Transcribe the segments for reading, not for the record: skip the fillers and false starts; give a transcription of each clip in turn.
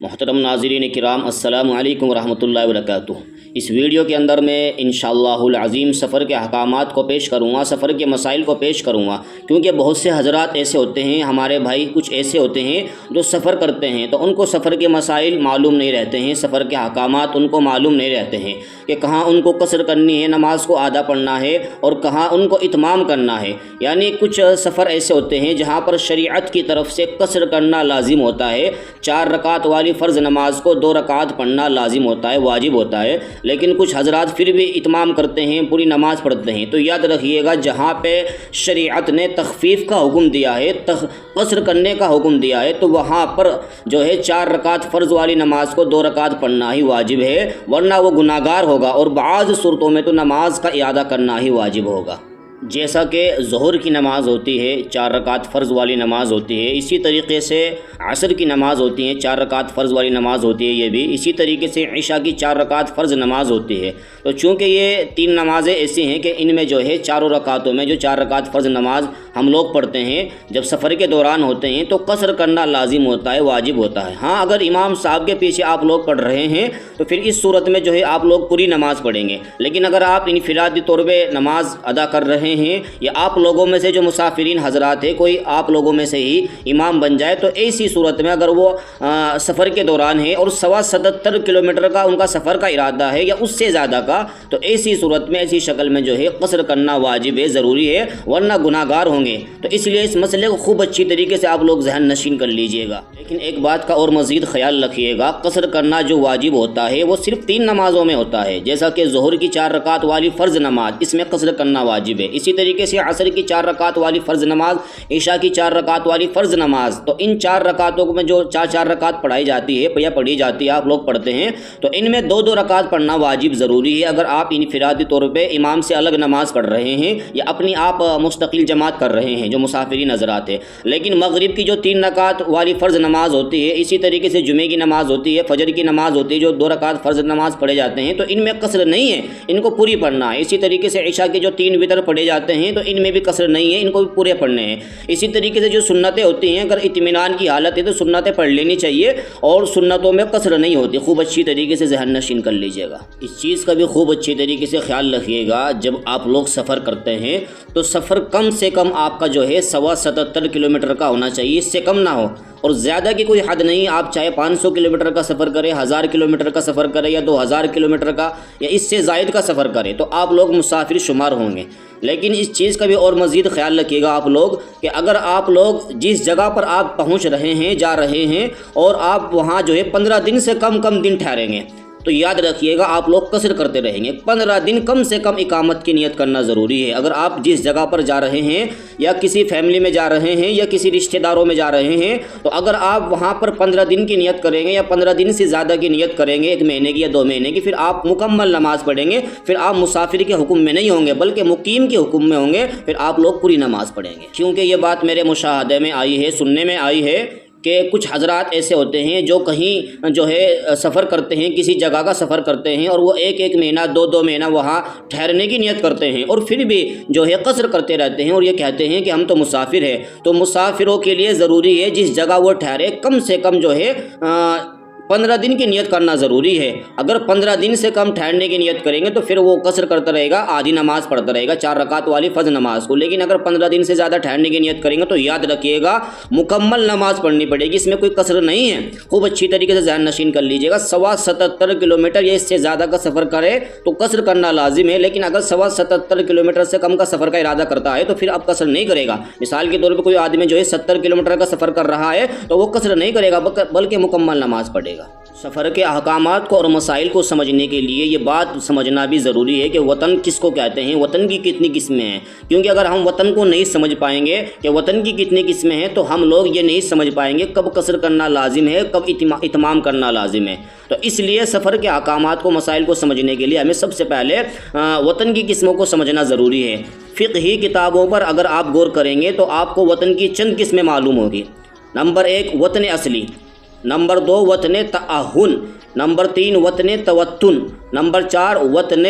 محترم ناظرین کرام، السلام علیکم ورحمۃ اللہ وبرکاتہ۔ اس ویڈیو کے اندر میں انشاءاللہ العظیم سفر کے احکامات کو پیش کروں گا، سفر کے مسائل کو پیش کروں گا، کیونکہ بہت سے حضرات ایسے ہوتے ہیں، ہمارے بھائی کچھ ایسے ہوتے ہیں جو سفر کرتے ہیں تو ان کو سفر کے مسائل معلوم نہیں رہتے ہیں، سفر کے احکامات ان کو معلوم نہیں رہتے ہیں کہ کہاں ان کو قصر کرنی ہے، نماز کو آدھا پڑھنا ہے اور کہاں ان کو اتمام کرنا ہے۔ یعنی کچھ سفر ایسے ہوتے ہیں جہاں پر شریعت کی طرف سے قصر کرنا لازم ہوتا ہے، 4 رکعت والی فرض نماز کو 2 رکعت پڑھنا لازم ہوتا ہے، واجب ہوتا ہے، لیکن کچھ حضرات پھر بھی اتمام کرتے ہیں، پوری نماز پڑھتے ہیں۔ تو یاد رکھیے گا، جہاں پہ شریعت نے تخفیف کا حکم دیا ہے، قصر کرنے کا حکم دیا ہے، تو وہاں پر جو ہے 4 رکعت فرض والی نماز کو 2 رکعت پڑھنا ہی واجب ہے، ورنہ وہ گناہ گار ہوگا، اور بعض صورتوں میں تو نماز کا اعادہ کرنا ہی واجب ہوگا۔ جیسا کہ ظہر کی نماز ہوتی ہے 4 رکعت فرض والی نماز ہوتی ہے، اسی طریقے سے عصر کی نماز ہوتی ہے 4 رکعت فرض والی نماز ہوتی ہے، یہ بھی اسی طریقے سے عشاء کی 4 رکعت فرض نماز ہوتی ہے۔ تو چونکہ یہ 3 نمازیں ایسی ہیں کہ ان میں جو ہے 4 رکعتوں میں جو 4 رکعت فرض نماز ہم لوگ پڑھتے ہیں جب سفر کے دوران ہوتے ہیں تو قصر کرنا لازم ہوتا ہے، واجب ہوتا ہے۔ ہاں، اگر امام صاحب کے پیچھے آپ لوگ پڑھ رہے ہیں تو پھر اس صورت میں جو ہے آپ لوگ پوری نماز پڑھیں گے، لیکن اگر آپ انفرادی طور پہ نماز ادا کر رہے ہیں یا آپ لوگوں میں سے جو مسافرین حضرات ہیں کوئی آپ لوگوں میں سے ہی امام بن جائے، تو ایسی صورت میں اگر وہ سفر کے دوران ہے اور 77 کلومیٹر کا ان کا سفر کا ارادہ ہے یا اس سے زیادہ کا، تو ایسی صورت میں ایسی شکل میں جو ہے قصر کرنا واجب ہے، ضروری ہے، ورنہ گناہ گار ہوں گے۔ تو اس لیے اس مسئلے کو خوب اچھی طریقے سے آپ لوگ ذہن نشین کر لیجئے گا۔ لیکن ایک بات کا اور مزید خیال رکھیے گا، قصر کرنا جو واجب ہوتا ہے وہ صرف 3 نمازوں میں ہوتا ہے، جیسا کہ ظہر کی 4 رکعت والی فرض نماز، اس میں قصر کرنا واجب ہے۔ اسی طریقے سے عصر کی 4 رکعت والی فرض نماز، عشاء کی 4 رکعت والی فرض نماز، تو ان 4 رکعتوں میں جو 4 رکعت پڑھائی جاتی ہے یا پڑھی جاتی ہے، آپ لوگ پڑھتے ہیں، تو ان میں 2 رکعت پڑھنا واجب ضروری ہے اگر آپ انفرادی طور پہ امام سے الگ نماز پڑھ رہے ہیں یا اپنی آپ مستقل جماعت کر رہے ہیں جو مسافرین حضرات ہیں۔ لیکن مغرب کی جو 3 رکعت والی فرض نماز ہوتی ہے، اسی طریقے سے جمعے کی نماز ہوتی ہے، فجر کی نماز ہوتی ہے، جو 2 رکعت فرض نماز پڑھے جاتے ہیں، تو ان میں قصر نہیں ہے، ان کو پوری پڑھنا ہے۔ اسی طریقے سے عشاء کے جو 3 وتر پڑھے جاتے ہیں تو ان میں بھی قصر نہیں ہے، ان کو بھی پورے پڑھنے ہیں۔ اسی طریقے سے جو سنتیں ہوتی ہیں، اگر اطمینان کی حالت ہے تو سنتیں پڑھ لینی چاہیے، اور سنتوں میں قصر نہیں ہوتی، خوب اچھی طریقے سے ذہن نشین کر لیجئے گا۔ اس چیز کا بھی خوب اچھی طریقے سے خیال رکھیے گا، جب آپ لوگ سفر کرتے ہیں تو سفر کم سے کم آپ کا جو ہے 77 کلومیٹر کا ہونا چاہیے، اس سے کم نہ ہو، اور زیادہ کی کوئی حد نہیں۔ آپ چاہے 500 کلومیٹر کا سفر کریں، 1000 کلومیٹر کا سفر کریں یا 2000 کلومیٹر کا یا اس سے زائد کا سفر کریں، تو آپ لوگ مسافر شمار ہوں گے۔ لیکن اس چیز کا بھی اور مزید خیال رکھیے گا آپ لوگ کہ اگر آپ لوگ جس جگہ پر آپ پہنچ رہے ہیں، جا رہے ہیں، اور آپ وہاں جو ہے 15 دن سے کم دن ٹھہریں گے، تو یاد رکھیے گا آپ لوگ قصر کرتے رہیں گے۔ 15 دن کم سے کم اقامت کی نیت کرنا ضروری ہے۔ اگر آپ جس جگہ پر جا رہے ہیں یا کسی فیملی میں جا رہے ہیں یا کسی رشتہ داروں میں جا رہے ہیں، تو اگر آپ وہاں پر 15 دن کی نیت کریں گے یا 15 دن سے زیادہ کی نیت کریں گے، 1 مہینے کی یا 2 مہینے کی، پھر آپ مکمل نماز پڑھیں گے، پھر آپ مسافر کے حکم میں نہیں ہوں گے بلکہ مقیم کے حکم میں ہوں گے، پھر آپ لوگ پوری نماز پڑھیں گے۔ کیونکہ یہ بات میرے مشاہدے میں آئی ہے، سننے میں آئی ہے کہ کچھ حضرات ایسے ہوتے ہیں جو کہیں جو ہے سفر کرتے ہیں، کسی جگہ کا سفر کرتے ہیں، اور وہ 1 مہینہ 2 مہینہ وہاں ٹھہرنے کی نیت کرتے ہیں، اور پھر بھی جو ہے قصر کرتے رہتے ہیں، اور یہ کہتے ہیں کہ ہم تو مسافر ہیں۔ تو مسافروں کے لیے ضروری ہے جس جگہ وہ ٹھہرے کم سے کم جو ہے 15 دن کی نیت کرنا ضروری ہے۔ اگر 15 دن سے کم ٹھہرنے کی نیت کریں گے تو پھر وہ قصر کرتا رہے گا، آدھی نماز پڑھتا رہے گا 4 رکعت والی فرض نماز کو۔ لیکن اگر 15 دن سے زیادہ ٹھہرنے کی نیت کریں گے تو یاد رکھیے گا مکمل نماز پڑھنی پڑے گی، اس میں کوئی قصر نہیں ہے۔ خوب اچھی طریقے سے ذہن نشین کر لیجئے گا۔ 77 کلومیٹر یا اس سے زیادہ کا سفر کرے تو قصر کرنا لازم ہے، لیکن اگر 77 کلومیٹر سے کم کا سفر کا ارادہ کرتا ہے تو پھر اب قصر نہیں کرے گا۔ مثال کے طور پہ کوئی آدمی جو ہے 70 کلومیٹر کا سفر کر رہا ہے تو وہ قصر نہیں کرے گا بلکہ مکمل نماز پڑھے گا۔ سفر کے احکامات کو اور مسائل کو سمجھنے کے لیے یہ بات سمجھنا بھی ضروری ہے کہ وطن کس کو کہتے ہیں، وطن کی کتنی قسمیں ہیں، کیونکہ اگر ہم وطن کو نہیں سمجھ پائیں گے کہ وطن کی کتنی قسمیں ہیں تو ہم لوگ یہ نہیں سمجھ پائیں گے کب قصر کرنا لازم ہے، کب اتمام کرنا لازم ہے۔ تو اس لیے سفر کے احکامات کو، مسائل کو سمجھنے کے لیے ہمیں سب سے پہلے وطن کی قسموں کو سمجھنا ضروری ہے۔ فقہی کتابوں پر اگر آپ غور کریں گے تو آپ کو وطن کی چند قسمیں معلوم ہوگی۔ نمبر 1 وطن اصلی، نمبر 2 وطن تعہن، نمبر 3 وطن توطن، نمبر 4 وطن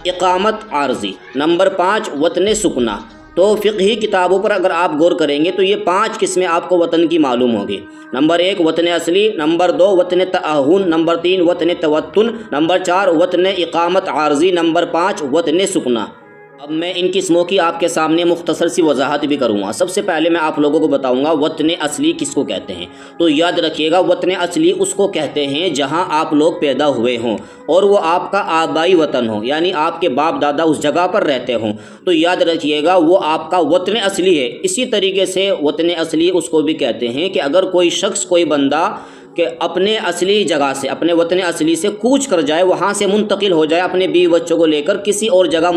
اقامت عارضی، نمبر 5 وطن سکنا، تو فقہی کتابوں پر اگر آپ غور کریں گے تو یہ 5 قسمیں آپ کو وطن کی معلوم ہوگی۔ نمبر 1 وطن اصلی، نمبر 2 وطن تعاون، نمبر 3 وطن توطن، نمبر 4 وطن اقامت عارضی، نمبر 5 وطن سکنا۔ اب میں ان قسموں کی آپ کے سامنے مختصر سی وضاحت بھی کروں گا۔ سب سے پہلے میں آپ لوگوں کو بتاؤں گا وطن اصلی کس کو کہتے ہیں۔ تو یاد رکھیے گا وطن اصلی اس کو کہتے ہیں جہاں آپ لوگ پیدا ہوئے ہوں اور وہ آپ کا آبائی وطن ہو، یعنی آپ کے باپ دادا اس جگہ پر رہتے ہوں، تو یاد رکھیے گا وہ آپ کا وطن اصلی ہے۔ اسی طریقے سے وطن اصلی اس کو بھی کہتے ہیں کہ اگر کوئی شخص، کوئی بندہ کہ اپنے اصلی جگہ سے، اپنے وطن اصلی سے کوچ کر جائے، وہاں سے منتقل ہو جائے اپنے بیوی بچوں کو لے کر کسی اور جگہ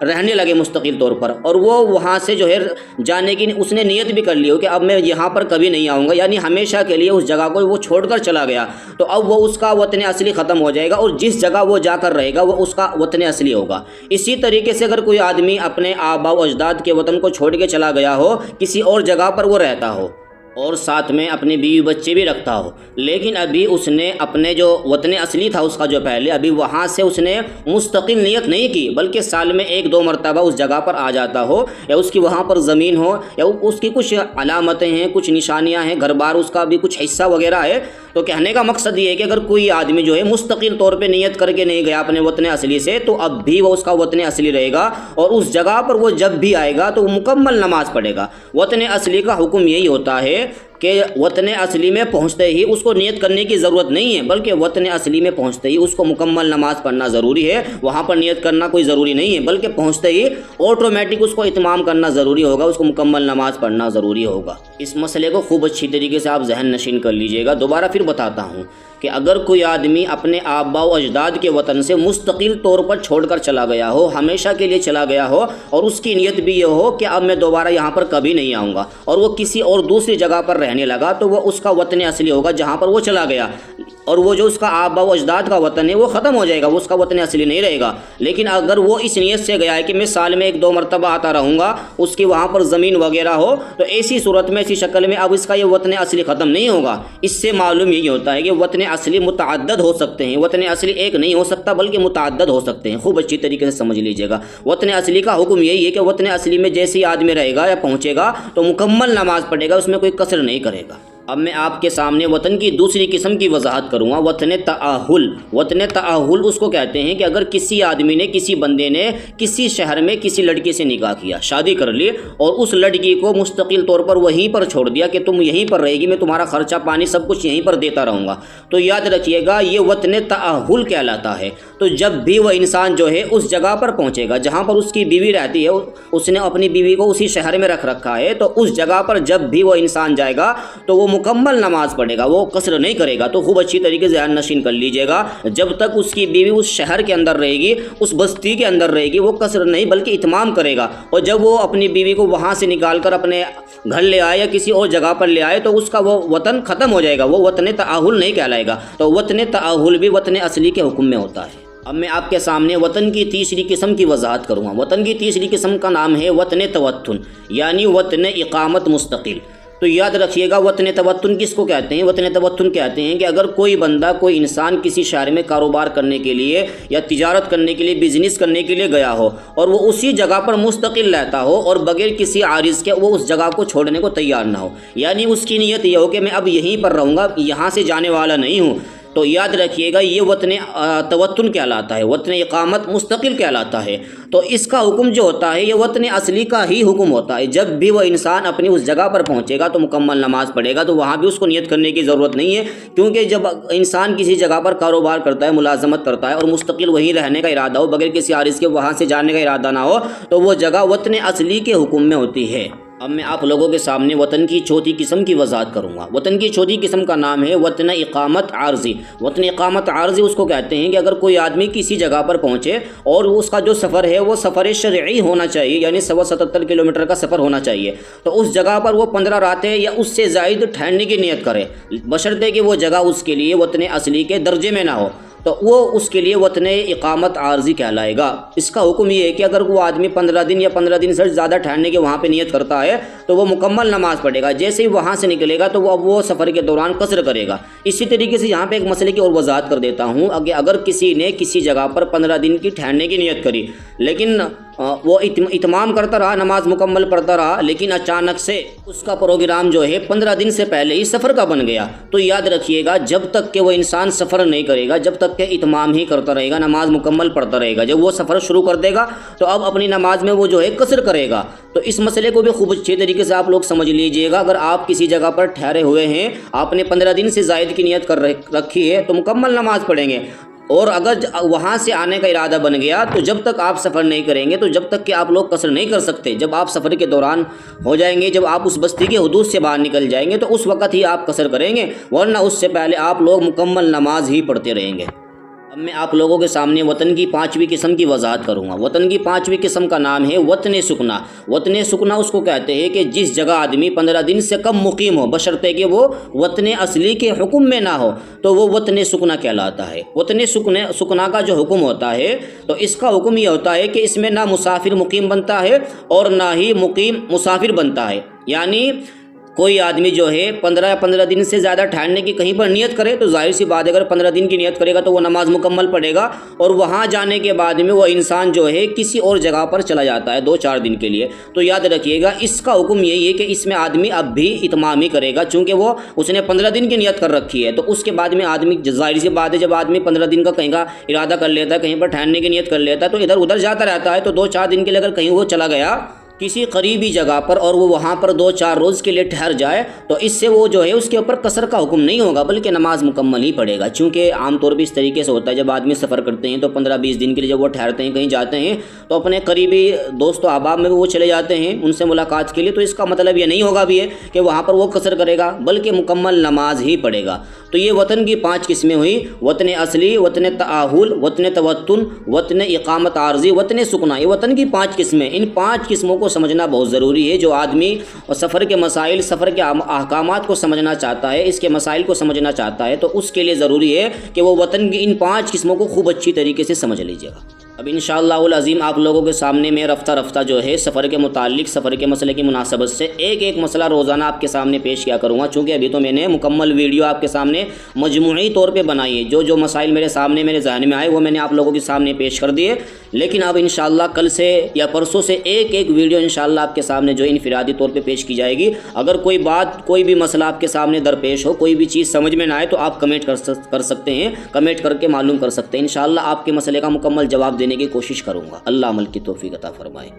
رہنے لگے مستقل طور پر، اور وہ وہاں سے جو ہے جانے کی اس نے نیت بھی کر لی ہو کہ اب میں یہاں پر کبھی نہیں آؤں گا، یعنی ہمیشہ کے لیے اس جگہ کو وہ چھوڑ کر چلا گیا، تو اب وہ اس کا وطن اصلی ختم ہو جائے گا اور جس جگہ وہ جا کر رہے گا وہ اس کا وطن اصلی ہوگا۔ اسی طریقے سے اگر کوئی آدمی اپنے آباء و اجداد کے وطن کو چھوڑ کے چلا گیا ہو، کسی اور جگہ پر وہ رہتا ہو اور ساتھ میں اپنی بیوی بچے بھی رکھتا ہو، لیکن ابھی اس نے اپنے جو وطن اصلی تھا اس کا جو پہلے، ابھی وہاں سے اس نے مستقل نیت نہیں کی، بلکہ سال میں 1-2 مرتبہ اس جگہ پر آ جاتا ہو، یا اس کی وہاں پر زمین ہو، یا اس کی کچھ علامتیں ہیں، کچھ نشانیاں ہیں، گھر بار اس کا بھی کچھ حصہ وغیرہ ہے۔ تو کہنے کا مقصد یہ ہے کہ اگر کوئی آدمی جو ہے مستقل طور پہ نیت کر کے نہیں گیا اپنے وطن اصلی سے، تو اب بھی وہ اس کا وطن اصلی رہے گا، اور اس جگہ پر وہ جب بھی آئے گا تو وہ مکمل نماز پڑھے گا۔ وطن اصلی کا حکم یہی ہوتا ہے کہ وطن اصلی میں پہنچتے ہی اس کو نیت کرنے کی ضرورت نہیں ہے، بلکہ وطن اصلی میں پہنچتے ہی اس کو مکمل نماز پڑھنا ضروری ہے۔ وہاں پر نیت کرنا کوئی ضروری نہیں ہے، بلکہ پہنچتے ہی آٹومیٹک اس کو اتمام کرنا ضروری ہوگا، اس کو مکمل نماز پڑھنا ضروری ہوگا۔ اس مسئلے کو خوب اچھی طریقے سے آپ ذہن نشین کر لیجئے گا۔ دوبارہ پھر بتاتا ہوں کہ اگر کوئی آدمی اپنے آباء و اجداد کے وطن سے مستقل طور پر چھوڑ کر چلا گیا ہو، ہمیشہ کے لیے چلا گیا ہو، اور اس کی نیت بھی یہ ہو کہ اب میں دوبارہ یہاں پر کبھی نہیں آؤں گا، اور وہ کسی اور دوسری جگہ پر رہنے لگا، تو وہ اس کا وطن اصلی ہوگا جہاں پر وہ چلا گیا، اور وہ جو اس کا آباء و اجداد کا وطن ہے وہ ختم ہو جائے گا، وہ اس کا وطن اصلی نہیں رہے گا۔ لیکن اگر وہ اس نیت سے گیا ہے کہ میں سال میں 1-2 مرتبہ آتا رہوں گا، اس کی وہاں پر زمین وغیرہ ہو، تو ایسی صورت میں، ایسی شکل میں اب اس کا یہ وطن اصلی ختم نہیں ہوگا۔ اس سے معلوم یہی ہوتا ہے کہ وطن اصلی متعدد ہو سکتے ہیں، وطن اصلی ایک نہیں ہو سکتا بلکہ متعدد ہو سکتے ہیں۔ خوب اچھی طریقے سے سمجھ لیجئے گا۔ وطن اصلی کا حکم یہی ہے کہ وطن اصلی میں جیسے ہی آدمی رہے گا یا پہنچے گا تو مکمل نماز پڑھے گا، اس میں کوئی کسر نہیں کرے گا۔ اب میں آپ کے سامنے وطن کی دوسری قسم کی وضاحت کروں گا، وطن تعاہل۔ وطن تعاہل اس کو کہتے ہیں کہ اگر کسی آدمی نے، کسی بندے نے کسی شہر میں کسی لڑکی سے نکاح کیا، شادی کر لی، اور اس لڑکی کو مستقل طور پر وہیں پر چھوڑ دیا کہ تم یہیں پر رہے گی، میں تمہارا خرچہ پانی سب کچھ یہیں پر دیتا رہوں گا، تو یاد رکھیے گا یہ وطن تعاہل کہلاتا ہے۔ تو جب بھی وہ انسان جو ہے اس جگہ پر پہنچے گا جہاں پر اس کی بیوی رہتی ہے، اس نے اپنی بیوی کو اسی شہر میں رکھ رکھا ہے، تو اس جگہ پر جب بھی وہ انسان جائے گا تو وہ مکمل نماز پڑھے گا، وہ قصر نہیں کرے گا۔ تو خوب اچھی طریقے سے ذہن نشین کر لیجئے گا، جب تک اس کی بیوی اس شہر کے اندر رہے گی، اس بستی کے اندر رہے گی، وہ قصر نہیں بلکہ اتمام کرے گا، اور جب وہ اپنی بیوی کو وہاں سے نکال کر اپنے گھر لے آئے یا کسی اور جگہ پر لے آئے تو اس کا وہ وطن ختم ہو جائے گا، وہ وطن تعاہل نہیں کہلائے گا۔ تو وطن تعاہل بھی وطن اصلی کے حکم میں ہوتا ہے۔ اب میں آپ کے سامنے وطن کی تیسری قسم کی وضاحت کروں گا۔ وطن کی تیسری قسم کا نام ہے وطن توطن، یعنی وطن اقامت مستقل۔ تو یاد رکھیے گا وطن توطن کس کو کہتے ہیں؟ وطن توطن کہتے ہیں کہ اگر کوئی بندہ، کوئی انسان کسی شہر میں کاروبار کرنے کے لیے یا تجارت کرنے کے لیے، بزنس کرنے کے لیے گیا ہو، اور وہ اسی جگہ پر مستقل رہتا ہو اور بغیر کسی عارض کے وہ اس جگہ کو چھوڑنے کو تیار نہ ہو، یعنی اس کی نیت یہ ہو کہ میں اب یہیں پر رہوں گا، یہاں سے جانے والا نہیں ہوں، تو یاد رکھیے گا یہ وطن توطن کہلاتا ہے، وطن اقامت مستقل کہلاتا ہے۔ تو اس کا حکم جو ہوتا ہے یہ وطن اصلی کا ہی حکم ہوتا ہے۔ جب بھی وہ انسان اپنی اس جگہ پر پہنچے گا تو مکمل نماز پڑھے گا، تو وہاں بھی اس کو نیت کرنے کی ضرورت نہیں ہے، کیونکہ جب انسان کسی جگہ پر کاروبار کرتا ہے، ملازمت کرتا ہے، اور مستقل وہیں رہنے کا ارادہ ہو، بغیر کسی عارض کے وہاں سے جانے کا ارادہ نہ ہو، تو وہ جگہ وطن اصلی کے حکم میں ہوتی ہے۔ اب میں آپ لوگوں کے سامنے وطن کی چوتھی قسم کی وضاحت کروں گا۔ وطن کی چوتھی قسم کا نام ہے وطن اقامت عارضی۔ وطن اقامت عارضی اس کو کہتے ہیں کہ اگر کوئی آدمی کسی جگہ پر پہنچے اور اس کا جو سفر ہے وہ سفر شرعی ہونا چاہیے، یعنی 77 کلومیٹر کا سفر ہونا چاہیے، تو اس جگہ پر وہ 15 راتیں یا اس سے زائد ٹھہرنے کی نیت کرے، بشرطے کہ وہ جگہ اس کے لیے وطن اصلی کے درجے میں نہ ہو، تو وہ اس کے لیے وطن اقامت عارضی کہلائے گا۔ اس کا حکم یہ ہے کہ اگر وہ آدمی 15 دن یا 15 دن سے زیادہ ٹھہرنے کے وہاں پہ نیت کرتا ہے تو وہ مکمل نماز پڑھے گا، جیسے ہی وہاں سے نکلے گا تو وہ سفر کے دوران قصر کرے گا۔ اسی طریقے سے یہاں پہ ایک مسئلے کی اور وضاحت کر دیتا ہوں، اگر کسی نے کسی جگہ پر 15 دن کی ٹھہرنے کی نیت کری، لیکن وہ اتمام کرتا رہا، نماز مکمل پڑھتا رہا، لیکن اچانک سے اس کا پروگرام جو ہے 15 دن سے پہلے ہی سفر کا بن گیا، تو یاد رکھیے گا جب تک کہ وہ انسان سفر نہیں کرے گا، جب تک کہ اتمام ہی کرتا رہے گا، نماز مکمل پڑھتا رہے گا، جب وہ سفر شروع کر دے گا تو اب اپنی نماز میں وہ جو ہے قصر کرے گا۔ تو اس مسئلے کو بھی خوب اچھے طریقے سے آپ لوگ سمجھ لیجئے گا۔ اگر آپ کسی جگہ پر ٹھہرے ہوئے ہیں، آپ نے 15 دن سے زائد کی نیت کر رکھی ہے تو مکمل نماز پڑھیں گے، اور اگر وہاں سے آنے کا ارادہ بن گیا تو جب تک آپ سفر نہیں کریں گے، تو جب تک کہ آپ لوگ قصر نہیں کر سکتے، جب آپ سفر کے دوران ہو جائیں گے، جب آپ اس بستی کے حدود سے باہر نکل جائیں گے تو اس وقت ہی آپ قصر کریں گے، ورنہ اس سے پہلے آپ لوگ مکمل نماز ہی پڑھتے رہیں گے۔ اب میں آپ لوگوں کے سامنے وطن کی 5ویں قسم کی وضاحت کروں گا۔ وطن کی 5ویں قسم کا نام ہے وطن سکنا۔ وطن سکنا اس کو کہتے ہیں کہ جس جگہ آدمی 15 دن سے کم مقیم ہو، بشرطے کہ وہ وطن اصلی کے حکم میں نہ ہو، تو وہ وطن سکنا کہلاتا ہے۔ وطن سکنا کا جو حکم ہوتا ہے تو اس کا حکم یہ ہوتا ہے کہ اس میں نہ مسافر مقیم بنتا ہے اور نہ ہی مقیم مسافر بنتا ہے، یعنی کوئی آدمی جو ہے 15 دن سے زیادہ ٹھہرنے کی کہیں پر نیت کرے تو ظاہر سی بات ہے اگر 15 دن کی نیت کرے گا تو وہ نماز مکمل پڑھے گا، اور وہاں جانے کے بعد میں وہ انسان جو ہے کسی اور جگہ پر چلا جاتا ہے 2-4 دن کے لیے، تو یاد رکھیے گا اس کا حکم یہی ہے کہ اس میں آدمی اب بھی اتمام ہی کرے گا، چونکہ اس نے 15 دن کی نیت کر رکھی ہے، تو اس کے بعد میں آدمی ظاہر سی بات ہے جب آدمی 15 دن کا کہیں کا ارادہ کر لیتا ہے، کہیں پر ٹھہرنے کی نیت کر لیتا ہے تو ادھر ادھر جاتا رہتا ہے، تو 2-4 دن کے لیے اگر کہیں وہ چلا گیا کسی قریبی جگہ پر اور وہ وہاں پر 2-4 روز کے لیے ٹھہر جائے تو اس سے وہ جو ہے اس کے اوپر قصر کا حکم نہیں ہوگا بلکہ نماز مکمل ہی پڑھے گا، چونکہ عام طور پہ اس طریقے سے ہوتا ہے جب آدمی سفر کرتے ہیں تو 15-20 دن کے لیے جب وہ ٹھہرتے ہیں کہیں جاتے ہیں تو اپنے قریبی دوست و احباب میں وہ چلے جاتے ہیں ان سے ملاقات کے لیے، تو اس کا مطلب یہ نہیں ہوگا بھی ہے کہ وہاں پر وہ قصر کرے گا بلکہ مکمل نماز ہی پڑھے گا۔ تو یہ وطن کی 5 قسمیں ہوئی: وطن اصلی، وطن تآہل، وطن توطن، وطن اقامت عارضی، وطن سکنا۔ یہ وطن کی 5 قسمیں، ان 5 قسموں کو سمجھنا بہت ضروری ہے۔ جو آدمی سفر کے مسائل، سفر کے احکامات کو سمجھنا چاہتا ہے، اس کے مسائل کو سمجھنا چاہتا ہے، تو اس کے لیے ضروری ہے کہ وہ وطن کی ان 5 قسموں کو خوب اچھی طریقے سے سمجھ لیجیے گا۔ اب انشاءاللہ العظیم آپ لوگوں کے سامنے میں رفتہ رفتہ جو ہے سفر کے متعلق، سفر کے مسئلے کی مناسبت سے ایک مسئلہ روزانہ آپ کے سامنے پیش کیا کروں گا، چونکہ ابھی تو میں نے مکمل ویڈیو آپ کے سامنے مجموعی طور پہ بنائی ہے، جو مسائل میرے سامنے میرے ذہن میں آئے وہ میں نے آپ لوگوں کے سامنے پیش کر دیے، لیکن اب انشاءاللہ کل سے یا پرسوں سے ایک ویڈیو انشاءاللہ آپ کے سامنے جو انفرادی طور پہ پیش کی جائے گی۔ اگر کوئی بات، کوئی بھی مسئلہ آپ کے سامنے درپیش ہو، کوئی بھی چیز سمجھ میں نہ آئے تو آپ کمنٹ کر سکتے ہیں، کمنٹ کر کے معلوم کر سکتے ہیں، انشاءاللہ آپ کے مسئلے کا مکمل جواب دینے کی کوشش کروں گا۔ اللہ عمل کی توفیق عطا فرمائے۔